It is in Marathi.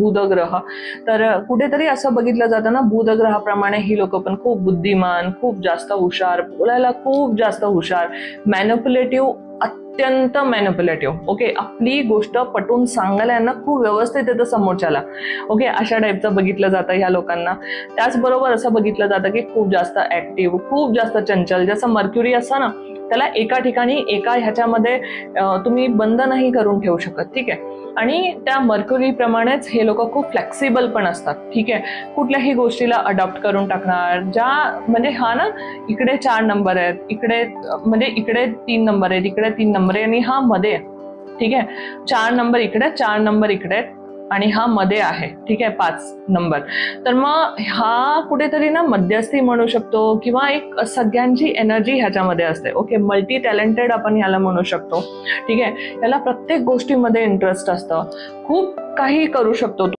बुध ग्रह, तर कुठेतरी असं बघितलं जातं ना, बुध ग्रहाप्रमाणे ही लोक पण खूप बुद्धिमान, खूप जास्त हुशार, बोलायला खूप जास्त हुशार, मॅनिप्युलेटिव्ह, अत्यंत मॅनिप्युलेटिव्ह. ओके, आपली गोष्ट पटवून सांगायला यांना खूप व्यवस्थित येतं समोरच्याला. ओके, अशा टाईपचं बघितलं जातं ह्या लोकांना. त्याचबरोबर असं बघितलं जातं की खूप जास्त ऍक्टिव्ह, खूप जास्त चंचल. जसं मर्क्युरी असतं ना, त्याला एका ठिकाणी एका ह्याच्यामध्ये तुम्ही बंद नाही करून ठेवू शकत. ठीक आहे, आणि त्या मर्क्युरी प्रमाणेच हे लोक खूप फ्लेक्सिबल पण असतात. ठीक आहे, कुठल्याही गोष्टीला अडॉप्ट करून टाकणार. ज्या म्हणजे हा ना, इकडे 4 नंबर आहेत, इकडे म्हणजे इकडे 3 नंबर आहेत, इकडे 3 नंबर आहे, आणि हा मध्ये. ठीक आहे, 4 नंबर इकडे, 4 नंबर इकडे, आणि हा मध्ये आहे. ठीक आहे, 5 नंबर. तर मग हा कुठेतरी ना मध्यस्थी म्हणू शकतो, किंवा एक सगळ्यांची एनर्जी ह्याच्यामध्ये असते. ओके, मल्टी टॅलेंटेड आपण ह्याला म्हणू शकतो. ठीक आहे, याला प्रत्येक गोष्टीमध्ये इंटरेस्ट असतं, खूप काही करू शकतो.